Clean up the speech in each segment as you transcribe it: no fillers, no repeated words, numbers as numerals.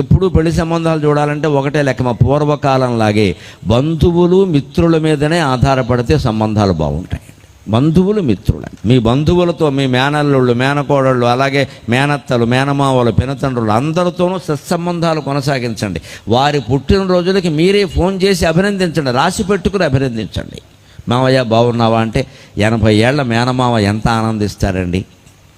ఎప్పుడు పెళ్లి సంబంధాలు చూడాలంటే ఒకటే లెక్క, మా పూర్వకాలంలాగే బంధువులు మిత్రుల మీదనే ఆధారపడితే సంబంధాలు బాగుంటాయి. బంధువులు మిత్రులు, మీ బంధువులతో మీ మేనల్లుళ్ళు, మేనకోడళ్ళు, అలాగే మేనత్తలు, మేనమావలు, పినతండ్రులు అందరితోనూ సత్సంబంధాలు కొనసాగించండి. వారి పుట్టినరోజులకి మీరే ఫోన్ చేసి అభినందించండి, రాసి పెట్టుకుని అభినందించండి. మావయ్య బాగున్నావా అంటే 80 ఏళ్ల మేనమావ ఎంత ఆనందిస్తారండి,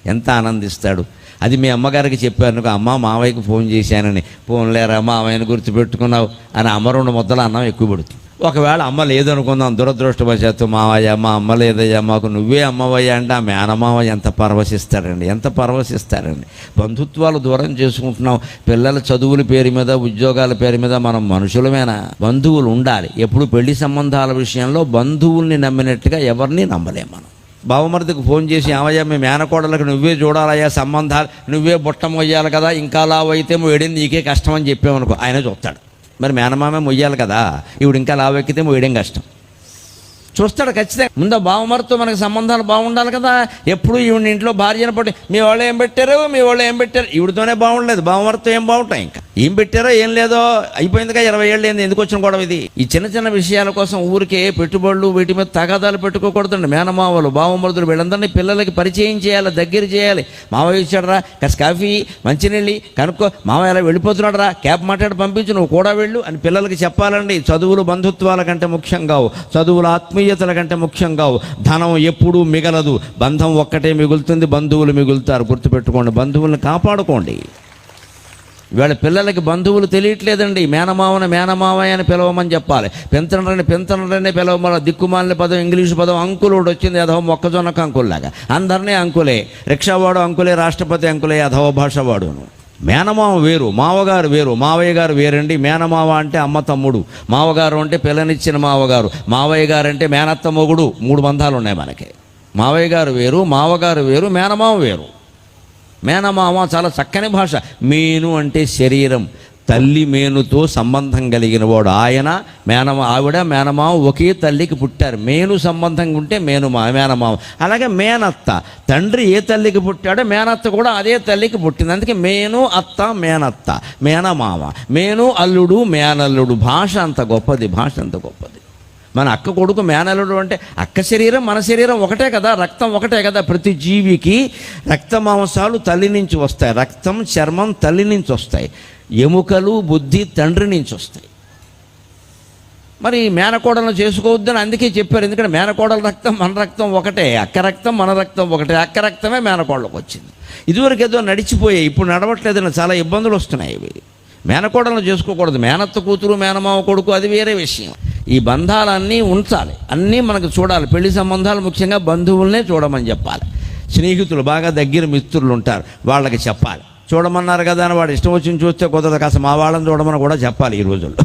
ఎంత ఆనందిస్తాడు. అది మీ అమ్మగారికి చెప్పాను, అమ్మ మావయ్యకి ఫోన్ చేశానని, ఫోన్లేరా మావయ్యని గుర్తుపెట్టుకున్నావు అని అమ్మ 2 ముద్దలు అన్నం ఎక్కువ పెడుతుంది. ఒకవేళ అమ్మ లేదనుకుందాం, దురదృష్టవశాత్తు మావయ్య మా అమ్మ లేదయ్యా మాకు నువ్వే అమ్మవయ్యా అంటే ఆ మేనమావ ఎంత పరవశిస్తాడండి, ఎంత పరవశిస్తాడండి. బంధుత్వాలు దూరం చేసుకుంటున్నాం. పిల్లల చదువుల పేరు మీద, ఉద్యోగాల పేరు మీద మనం మనుషులమేనా? బంధువులు ఉండాలి. ఎప్పుడు పెళ్లి సంబంధాల విషయంలో బంధువుల్ని నమ్మినట్టుగా ఎవరిని నమ్మలేం మనం. బావమరిదికి ఫోన్ చేసి ఏమయ్యా మీ మేనకోడలకు నువ్వే చూడాలయ్యా సంబంధాలు, నువ్వే బుట్ట మొయ్యాలి కదా, ఇంకా లావైతే మొయ్యడం నీకే కష్టం అని చెప్పామనుకో, ఆయన చూస్తాడు. మరి మేనమామే మొయ్యాలి కదా, ఇప్పుడు ఇంకా లావెక్కితే మొయ్యడం కష్టం. చూస్తాడు ఖచ్చితంగా. ముందు బావమరితో మనకు సంబంధాలు బాగుండాలి కదా. ఎప్పుడు ఈవిడ ఇంట్లో భార్యను పట్టి మీ వాళ్ళు ఏం పెట్టారు, మీ వాళ్ళు ఏం పెట్టారు, ఈవిడతోనే బాగుండలేదు, బావమరితో ఏం బాగుంటాయి. ఇంకా ఏం పెట్టారో ఏం లేదో అయిపోయిందిగా, 20 ఏళ్ళు ఏంది, ఎందుకు వచ్చిన గొడవ ఇది. ఈ చిన్న చిన్న విషయాల కోసం ఊరికే పెట్టుబడులు వీటి మీద తగాదాలు పెట్టుకోకూడదండి. మేనమావలు, బావమరుదులు వీళ్ళందరినీ పిల్లలకి పరిచయం చేయాలి, దగ్గర చేయాలి. మావయ్య ఇచ్చాడరా కాస్త కాఫీ మంచినీళ్ళు కనుక్కో, మావయ్య ఎలా వెళ్ళిపోతున్నాడు రా, క్యాబ్ మాట్లాడి పంపించు, నువ్వు కూడా వెళ్ళు అని పిల్లలకి చెప్పాలండి. చదువులు బంధుత్వాల కంటే ముఖ్యం కావు, చదువులు ఆత్మీయతల కంటే ముఖ్యం కావు. ధనం ఎప్పుడూ మిగలదు, బంధం ఒక్కటే మిగులుతుంది, బంధువులు మిగులుతారు. గుర్తుపెట్టుకోండి, బంధువులను కాపాడుకోండి. వీళ్ళ పిల్లలకి బంధువులు తెలియట్లేదండి. మేనమావని మేనమావయ్య అని పిలవమని చెప్పాలి, పెంతనరని పెంతనరనే పిలవమని. దిక్కుమాలిన పదం ఇంగ్లీష్ పదం అంకులుడు వచ్చింది, అధవ మొక్కజొన్నకు అంకుల్లాగా. అందరినీ అంకులే, రిక్షావాడు అంకులే, రాష్ట్రపతి అంకులే, అధవ భాషవాడును. మేనమావ వేరు, మావగారు వేరు, మావయ్య గారు వేరండి. మేనమావ అంటే అమ్మ తమ్ముడు, మావగారు అంటే పిల్లనిచ్చిన మావగారు, మావయ్య గారు అంటే మేనత్త మొగుడు. 3 బంధాలు ఉన్నాయి మనకి. మావయ్య గారు వేరు, మావగారు వేరు, మేనమావ వేరు. మేనమామ చాలా చక్కని భాష. మేను అంటే శరీరం, తల్లి మేనుతో సంబంధం కలిగిన వాడు ఆయన. ఆవిడ మేనమామ ఒకే తల్లికి పుట్టారు. మేను సంబంధంగా ఉంటే మేనమామ. అలాగే మేనత్త, తండ్రి ఏ తల్లికి పుట్టాడో మేనత్త కూడా అదే తల్లికి పుట్టింది. అందుకే మేను అత్త, మేనత్త, మేనమామ, మేను అల్లుడు, మేనల్లుడు. భాష అంత గొప్పది, భాష అంత గొప్పది. మన అక్క కొడుకు మేనల్లుడు అంటే అక్క శరీరం మన శరీరం ఒకటే కదా, రక్తం ఒకటే కదా. ప్రతి జీవికి రక్త మాంసాలు తల్లి నుంచి వస్తాయి, రక్తం చర్మం తల్లి నుంచి వస్తాయి, ఎముకలు బుద్ధి తండ్రి నుంచి వస్తాయి. మరి మేనకోడలను చేసుకోవద్దని అందుకే చెప్పారు. ఎందుకంటే మేనకోడల రక్తం మన రక్తం ఒకటే, అక్క రక్తం మన రక్తం ఒకటే. అక్క రక్తమే మేనకోడలకు వచ్చింది. ఇదివరకు ఏదో నడిచిపోయాయి, ఇప్పుడు నడవట్లేదని చాలా ఇబ్బందులు వస్తున్నాయి. ఇవి మేనకోడలను చేసుకోకూడదు. మేనత్త కూతురు, మేనమావ కొడుకు అది వేరే విషయం. ఈ బంధాలన్నీ ఉంచాలి, అన్నీ మనకు చూడాలి. పెళ్లి సంబంధాలు ముఖ్యంగా బంధువులనే చూడమని చెప్పాలి. స్నేహితులు, బాగా దగ్గర మిత్రులు ఉంటారు, వాళ్ళకి చెప్పాలి. చూడమన్నారు కదా అని వాడు ఇష్టం వచ్చింది చూస్తే కుదరదు, కాస్త మా వాళ్ళని చూడమని కూడా చెప్పాలి ఈ రోజుల్లో.